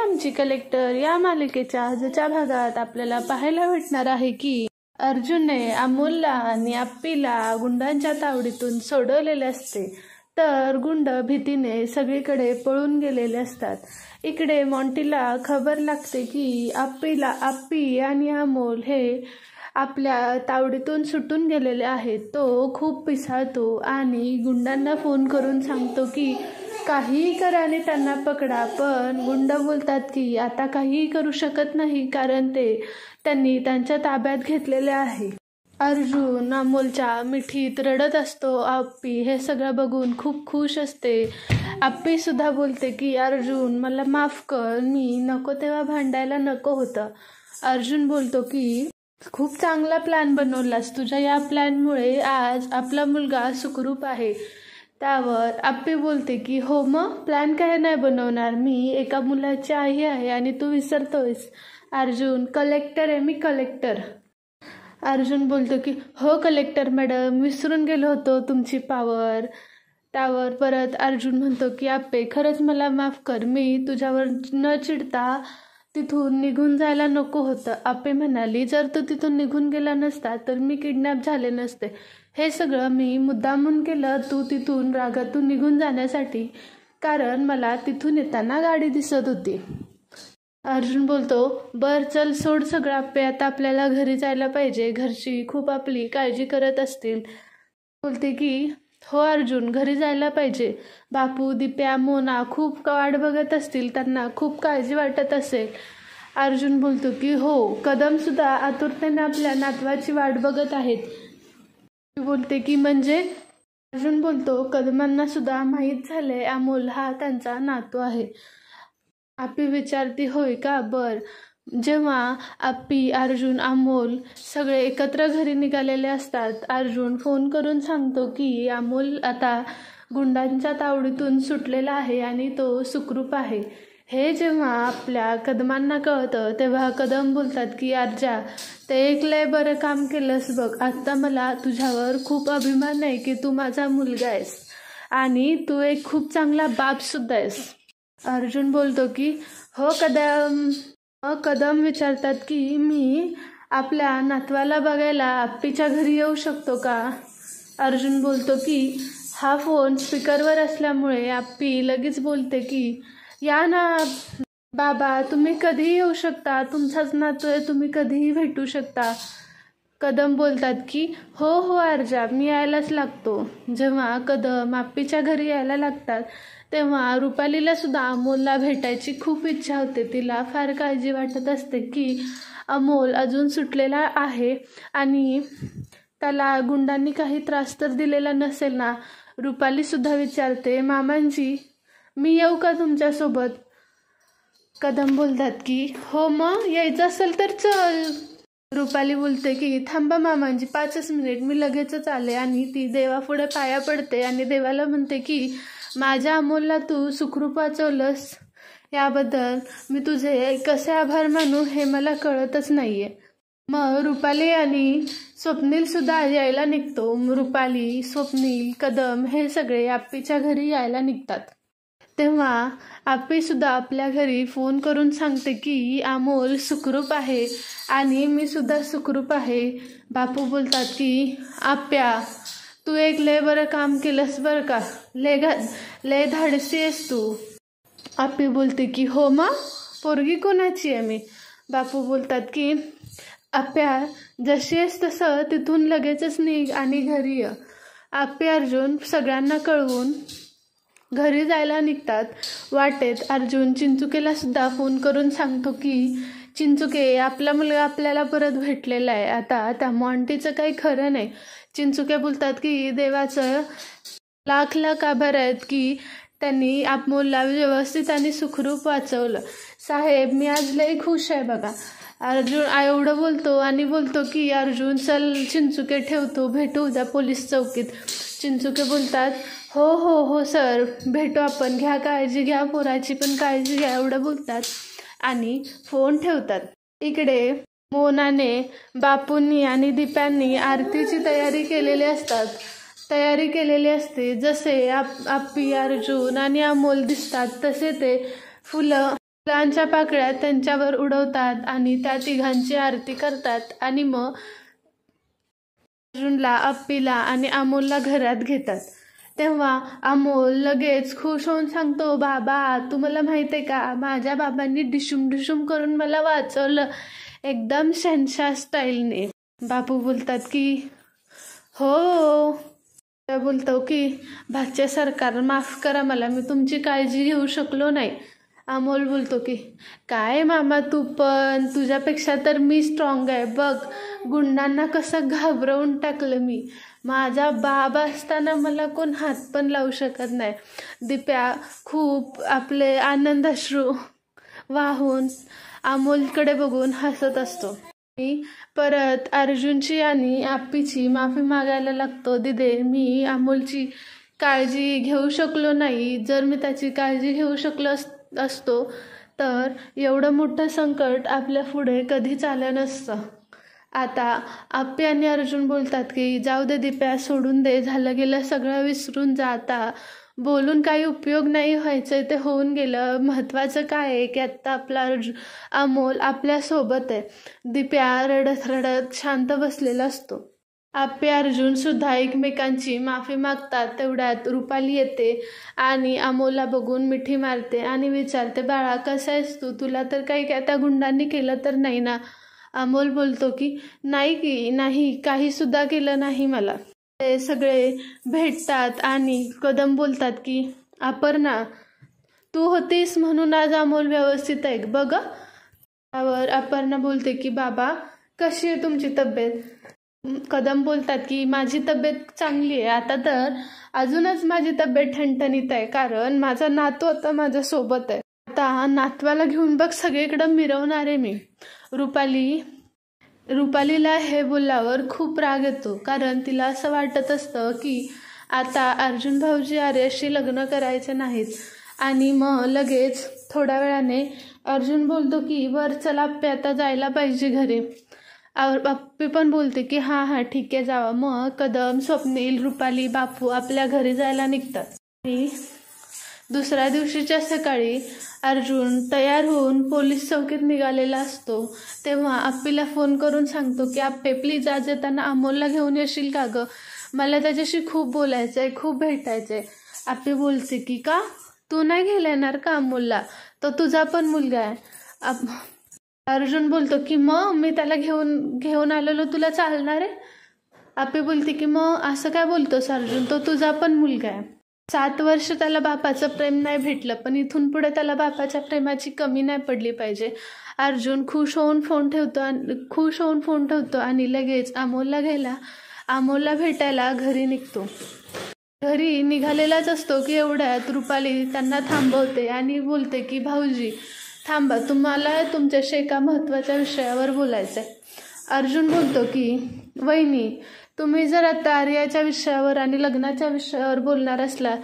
आमची कलेक्टर या मालिकेच्या आजच्या भागात आपल्याला पाहायला भेटणार आहे की अर्जुनने अमोलला आणि आप्पीला गुंडांच्या तावडीतून सोडवलेले असते, तर गुंड भीतीने सगळीकडे पळून गेलेले असतात. इकडे मॉन्टीला खबर लागते की आप्पी आणि अमोल हे आपल्या तावडीतून सुटून गेलेले आहेत. तो खूप पिसाळतो आणि गुंडांना फोन करून सांगतो की काहीही करा आणि त्यांना पकडा, पण गुंड बोलतात की आता काहीही करू शकत नाही कारण त्यांनी त्यांच्या ताब्यात घेतलेले आहे. अर्जुन अमोलच्या मिठीत रडत असतो. आप्पी हे सगळं बघून खूप खुश असते. आप्पी सुद्धा बोलते की अर्जुन मला माफ कर, मी नको तेव्हा भांडायला नको होतं. अर्जुन बोलतो की खूप चांगला प्लॅन बनवलास, तुझ्या या प्लॅनमुळे आज आपला मुलगा सुखरूप आहे. त्यावर आप्पी बोलते की हो मग प्लॅन काय नाही बनवणार, मी एका मुलाची आई आहे आणि तू विसरतोयस. अर्जुन कलेक्टर आहे, मी कलेक्टर. अर्जुन बोलतो की हो कलेक्टर मॅडम, विसरून गेलो होतो तुमची पावर. त्यावर परत अर्जुन म्हणतो की आप्पे खरंच मला माफ कर, मी तुझ्यावर न चिडता तिथून निघून जायला नको होतं. आप्पे म्हणाली जर तू तिथून निघून गेला नसता तर मी किडनॅप झाले नसते. हे सगळं मी मुद्दामून केलं तू तिथून रागातून निघून जाण्यासाठी, कारण मला तिथून येताना गाडी दिसत होती. अर्जुन बोलतो बर चल सोड सगळं आप्पे, आता आपल्याला घरी जायला पाहिजे, घरची खूप आपली काळजी करत असतील. बोलते की हो अर्जुन घरी जायला पाहिजे, बापू दिप्या मोना खूप वाट बघत असतील, त्यांना खूप काळजी वाटत असेल. अर्जुन बोलतो की हो कदम सुद्धा आतुरतेने आपल्या नातवाची वाट बघत आहेत. बोलते की म्हणजे? अर्जुन बोलतो कदमांना सुद्धा माहीत झालंय अमोल हा त्यांचा नातू आहे. आप्पी विचारते होय का, बर. जेव्हा आप्पी अर्जुन अमोल सगळे एकत्र घरी निघालेले असतात, अर्जुन फोन करून सांगतो की अमोल आता गुंडांच्या तावडीतून सुटलेला आहे आणि तो सुखरूप आहे. हे जेव्हा आपल्या कदमांना कळतं तेव्हा कदम बोलतात की अर्जा ते एक लय बरं काम केलंस बघ, आता मला तुझ्यावर खूप अभिमान आहे की तू माझा मुलगा आहेस आणि तू एक खूप चांगला बाप सुद्धा आहेस. अर्जुन बोलतो की हो कदम. कदम विचारतात की मी आपल्या नातवाला बघायला आप्पीच्या घरी येऊ शकतो का? अर्जुन बोलतो की हा फोन स्पीकरवर असल्यामुळे आप्पी लगेच बोलते की या ना बाबा, तुम्ही कधीही येऊ शकता, तुमचाच नातू आहे, तुम्ही कधीही भेटू शकता. कदम बोलतात की हो हो अर्जा, मी यायलाच लागतो. जेव्हा कदम आप्पीच्या घरी यायला लागतात तेव्हा रुपालीला सुद्धा अमोलला भेटायची खूप इच्छा होते. तिला फार काळजी वाटत असते की अमोल अजून सुटलेला आहे आणि त्याला गुंडांनी काही त्रास तर दिलेला नसेल ना. रुपाली सुद्धा विचारते मामांजी मी येऊ का तुमच्यासोबत? कदम बोलतात की हो मग यायचं असेल तर चल. रुपाली बोलते की थांबा मामांजी 5 मिनिट, मी लगेचच आले. आणि ती देवापुढे पाया पडते आणि देवाला म्हणते की माझ्या अमोलला तू सुखरूप वाचवलंस, याबद्दल मी तुझे कसे आभार मानू हे मला कळतच नाहीये. मग रुपाली आणि स्वप्नील सुद्धा यायला निघतो. रुपाली, स्वप्नील, कदम हे सगळे आप्पीच्या घरी यायला निघतात. तेव्हा आप्पी सुद्धा आपल्या घरी फोन करून सांगते की अमोल सुखरूप आहे आणि मी सुद्धा सुखरूप आहे. बापू बोलतात की आप्प्या तू एक लय बरं काम केलंस बरं का, लय धाडसी आहेस तू. आप्पी बोलते की हो मग पोरगी कोणाची आहे मी? बापू बोलतात की आप्प्या जशी आहेस तसं तिथून लगेचच निघ आणि घरी ये. आप्पी अर्जुन सगळ्यांना कळवून घरी जायला निघतात. वाटेत अर्जुन चिंचुकेला सुद्धा फोन करून सांगतो की चिंचुके आपला मुलगा आपल्याला परत भेटलेला आहे, आता त्या मॉन्टीचं काही खरं नाही. चिंचुके बोलतात की देवाचं लाख लाख आभार आहेत की त्यांनी अमोलला व्यवस्थित आणि सुखरूप वाचवलं. साहेब मी आज लई खुश आहे बघा. अर्जुन एवढं बोलतो आणि बोलतो की अर्जुन चल चिंचुके ठेवतो, भेटू उद्या पोलीस चौकीत. चिंचुके बोलतात हो हो हो सर भेटू आपण, घ्या काळजी घ्या, पोराची पण काळजी घ्या, एवढं बोलतात आणि फोन ठेवतात. इकडे मोनाने, बापूंनी आणि दीप्यांनी आरतीची तयारी केलेली असते. जसे आप्पी, अर्जुन आणि अमोल दिसतात तसे ते फुलं फुलांच्या पाकळ्या त्यांच्यावर उडवतात आणि त्या तिघांची आरती करतात आणि मग अर्जुनला, अप्पीला आणि अमोलला घरात घेतात. तेव्हा अमोल लगेच खुश होऊन सांगतो, बाबा तुम्हाला माहित आहे का, माझ्या बाबांनी डिशुम डिशुम करून मला वाचवलं, एकदम शहनशाह स्टाईलने. बापू बोलतात की हो. बोलतो की भाच्या सरकार माफ करा मला, मी तुमची काळजी घेऊ शकलो नाही. अमोल बोलतो की काय मामा, तू पण, तुझ्यापेक्षा तर मी स्ट्रॉंग आहे बघ, गुंडांना कसं घाबरवून टाकलं मी, माझा बाबा असताना मला कोण हात पण लावू शकत नाही. दिप्या खूप आपले आनंदाश्रू वाहून अमोलकडे बघून हसत असतो. परत अर्जुनची आणि आप्पीची माफी मागायला लागतो. दिदे, मी अमोलची काळजी घेऊ शकलो नाही, जर मी त्याची काळजी घेऊ शकलो असतो तर एवढं मोठं संकट आपल्या पुढे कधीच आलं नसतं. आता आप्पी आणि अर्जुन बोलतात की जाऊ दे दिप्या, सोडून दे, झालं गेलं सगळं विसरून जा, आता बोलून काही उपयोग नाही, व्हायचं ते होऊन गेलं, महत्त्वाचं काय आहे की आत्ता आपला अमोल आपल्यासोबत आहे. दिप्या रडत रडत शांत बसलेला असतो. आप्पे अर्जुन सुद्धा एकमेकांची माफी मागतात. तेवढ्यात रुपाली येते आणि अमोलला बघून मिठी मारते आणि विचारते, बाळा कसं आहेस तू, तुला तर काही काय त्या गुंडांनी केलं तर नाही ना. अमोल बोलतो की नाही, काही सुद्धा केलं नाही मला. ते सगळे भेटतात आणि कदम बोलतात की अपर्णा तू होतीस म्हणून आज अमोल व्यवस्थित आहे बघ. त्यावर अपर्णा बोलते की बाबा कशी आहे तुमची तब्येत. कदम बोलतात की माझी तब्येत चांगली आहे, आता तर अजूनच माझी तब्येत ठणठणीत आहे, कारण माझा नातू आता माझ्यासोबत आहे, आता नातवाला घेऊन बघ सगळीकडं मिरवणार आहे मी. रुपालीला हे बोलल्यावर खूप राग येतो, कारण तिला असं वाटत असतं की आता अर्जुन भाऊजी आर्याशी लग्न करायचे नाहीत. आणि मग लगेच थोड्या वेळाने अर्जुन बोलतो की वर चला आप्पे, आता जायला पाहिजे घरी. आप्पी पण बोलते की हां ठीक आहे जावा. मग कदम, स्वप्नील, रुपाली, बापू आपल्या घरी जायला निघतात. आणि दुसऱ्या दिवशीच्या सकाळी अर्जुन तयार होऊन पोलीस चौकीत निघालेला असतो. तेव्हा आप्पीला फोन करून सांगतो की आप्पे प्लीज आज येताना अमोलला घेऊन येशील का गं, मला त्याच्याशी खूप बोलायचं आहे, खूप भेटायचं आहे. आप्पी बोलते की का, तू नाही घ्यायला येणार का अमोलला, तो तुझा पण मुलगा आहे. अर्जुन बोलतो की मग मी त्याला घेऊन आलेलो, तुला चालणार आहे. आप्पी बोलते की मग असं काय बोलतोस अर्जुन, तो तुझा पण मुलगा आहे. 7 वर्ष त्याला बापाचं प्रेम नाही भेटलं, पण इथून पुढे त्याला बापाच्या प्रेमाची कमी नाही पडली पाहिजे. अर्जुन खुश होऊन फोन ठेवतो आणि लगेच अमोलला भेटायला घरी निघतो. घरी निघालेलाच असतो की एवढ्यात रुपाली त्यांना थांबवते आणि बोलते की भाऊजी थांबा, तुम्हाला तुमच्याशी एका महत्त्वाच्या विषयावर बोलायचं आहे. अर्जुन बोलतो की वहिनी, तुम्ही जर आता आर्याच्या विषयावर आणि लग्नाच्या विषयावर बोलणार असला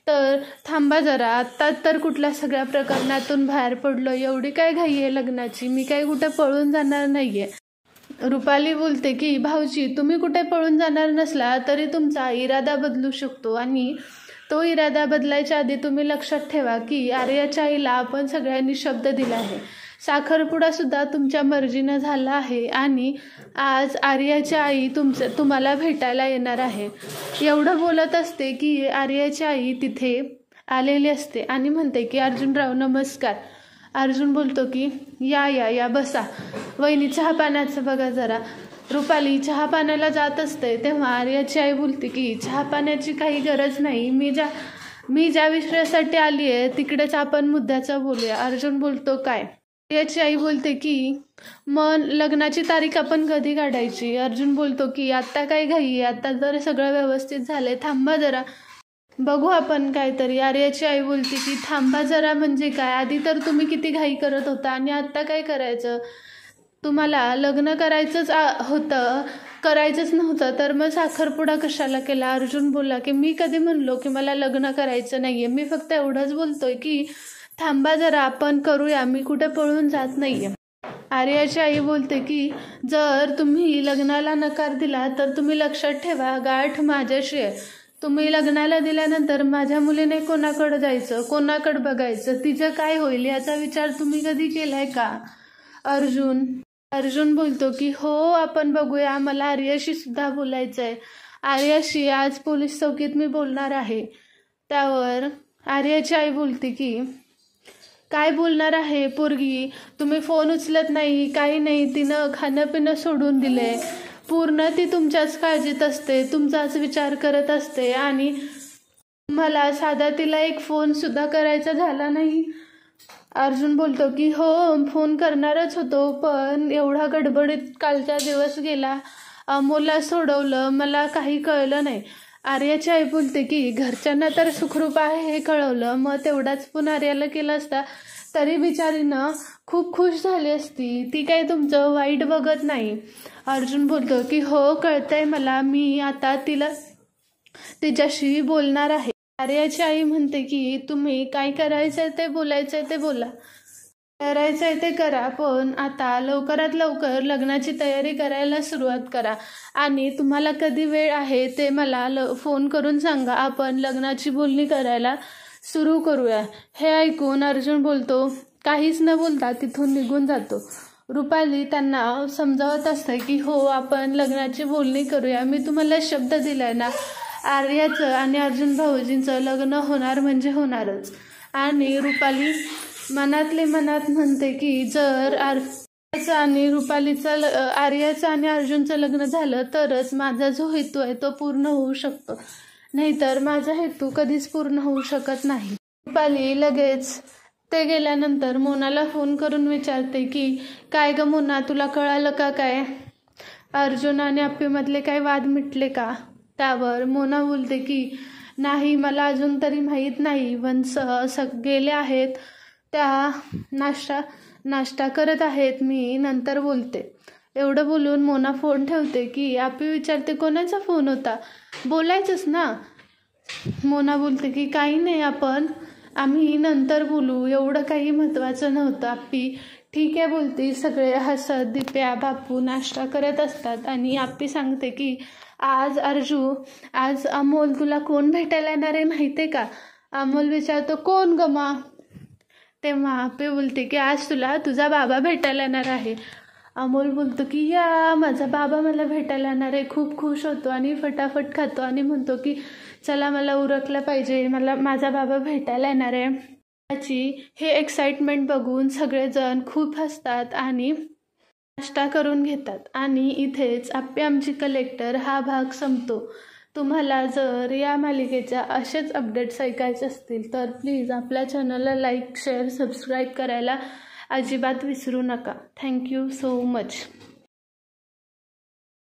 तर थांबा जरा, आत्ता तर कुठल्या सगळ्या प्रकरणातून बाहेर पडलो, एवढी काय घाई आहे लग्नाची, मी काही कुठे पळून जाणार नाही आहे. रुपाली बोलते की भाऊजी तुम्ही कुठे पळून जाणार नसला तरी तुमचा इरादा बदलू शकतो, आणि तो इरादा बदलायच्या आधी तुम्ही लक्षात ठेवा की आर्याच्या आईला आपण सगळ्यांनी शब्द दिला आहे, साखरपुडा सुद्धा तुमच्या मर्जीनं झाला आहे आणि आज आर्याची आई तुम्हाला भेटायला येणार आहे. एवढं बोलत असते की आर्याची आई तिथे आलेली असते आणि म्हणते की अर्जुनराव नमस्कार. अर्जुन बोलतो की या बसा, वहिनी चहा पाण्याचं बघा जरा. रुपाली चहा पाण्याला जात असते तेव्हा आर्याची आई बोलते की चहा पाण्याची काही गरज नाही, मी ज्या विषयासाठी आली आहे तिकडेच आपण मुद्द्याचं बोलूया. अर्जुन बोलतो काय. आर्याची आई बोलते की मग लग्नाची तारीख आपण कधी काढायची. अर्जुन बोलतो की आत्ता काय घाई आहे, आता जर सगळं व्यवस्थित झालंय, थांबा जरा बघू आपण काहीतरी. आर्याची आई बोलते की थांबा जरा म्हणजे काय, आधी तर तुम्ही किती घाई करत होता आणि आत्ता काय करायचं, तुम्हाला लग्न करायचंच नव्हतं तर मग साखरपुडा कशाला केला. अर्जुन बोलला की मी कधी म्हणलो की मला लग्न करायचं नाहीये, मी फक्त एवढंच बोलतोय की थांबा जरा आपण करूया, मी कुठे पळून जात नाहीये. आर्याची आई बोलते की जर तुम्ही लग्नाला नकार दिला तर तुम्ही लक्षात ठेवा गाठ माझ्याशी आहे, तुम्ही लग्नाला दिल्यानंतर माझ्या मुलीने कोणाकडे जायचं, कोणाकडे बघायचं, तिचं काय होईल याचा विचार तुम्ही कधी केलाय का? अर्जुन बोलतो की हो आपण बघूया, मला आर्याशी सुद्धा बोलायचंय. आर्याशी आज पोलीस चौकीत मी बोलणार आहे. त्यावर आर्याची आई बोलते की काय बोलणार आहे पोरगी, तुम्ही फोन उचलत नाही, काही नाही, तिनं खाणं पिणं सोडून दिलंय, पूर्ण ती तुमच्याच काळजीत असते, तुमचाच विचार करत असते आणि मला साधा तिला एक फोन सुद्धा करायचा झाला नाही. अर्जुन बोलतो की हो फोन करणारच होतो, पण एवढा गडबडीत कालचा दिवस गेला, अमोलला सोडवलं, मला काही कळलं नाही. आर्याची आई बोलते की घरच्यांना तर सुखरूप आहे हे कळवलं, मग तेवढाच फोन आर्याला केला असता तरी बिचारीनं खूप खुश झाली असती, ती काही तुमचं वाईट बघत नाही. अर्जुन बोलतो की हो कळतंय मला, मी आता तिच्याशी बोलणार आहे. आर्याची आई म्हणते की तुम्ही काय करायचंय ते बोलायचंय ते बोला, करायचंय ते करा, पण आता लवकरात लवकर लग्नाची तयारी करायला सुरुवात करा आणि तुम्हाला कधी वेळ आहे ते मला फोन करून सांगा, आपण लग्नाची बोलणी करायला सुरू करूया. हे ऐकून अर्जुन बोलतो, काहीच न बोलता तिथून निघून जातो. रुपाली त्यांना समजावत असते की हो आपण लग्नाची बोलणी करूया, मी तुम्हाला शब्द दिलाय ना, आर्याचं आणि अर्जुन भाऊजींचं लग्न होणार म्हणजे होणारच. आणि रुपाली मनातले मनात म्हणते की जर आर्याचं आणि अर्जुनचं लग्न झालं तरच माझा जो हेतू आहे तो पूर्ण होऊ शकतो, नाहीतर माझा हेतू कधीच पूर्ण होऊ शकत नाही. रुपाली लगेच ते गेल्यानंतर मोनाला फोन करून विचारते की काय ग मोना, तुला कळालं का काय, अर्जुन आणि अप्पीमधले काय वाद मिटले का? त्यावर मोना बोलते की नाही, मला अजून तरी माहीत नाही, वंश गेले आहेत, त्या नाश्ता करत आहेत, मी नंतर बोलते. एवढं बोलून मोना फोन ठेवते की अप्पी विचारते कोणाचा फोन होता, बोलायचंच ना. मोना बोलते की काही नाही, आम्ही नंतर बोलू, एवढं काही महत्त्वाचं नव्हतं. अप्पी ठीक आहे बोलते. सगळे हसत दिप्या बापू नाश्ता करत असतात आणि अप्पी सांगते की आज अमोल तुला कोण भेटायला येणार आहे माहिती आहे का? अमोल विचारतो कोण गमा? तेव्हा अप्पी बोलते की आज तुला तुझा बाबा भेटायला येणार आहे. अमोल बोलतो की या माझा बाबा मला भेटायला येणार आहे, खूप खुश होतो आणि फटाफट खातो आणि म्हणतो की चला मला उरकलं पाहिजे, माझा बाबा भेटायला येणार आहे. त्याची हे एक्साइटमेंट बघून सगळेजण खूप हसतात आणि नाश्ता करून घेतात. आणि इथेच अप्पी आमची कलेक्टर हा भाग संपतो. तुम्हाला जर या मालिकेच्या असेच अपडेट्स ऐकायचे असतील तर प्लीज आपल्या चॅनलला लाईक शेअर सबस्क्राईब करायला अजिबात विसरू नका. Thank you so much.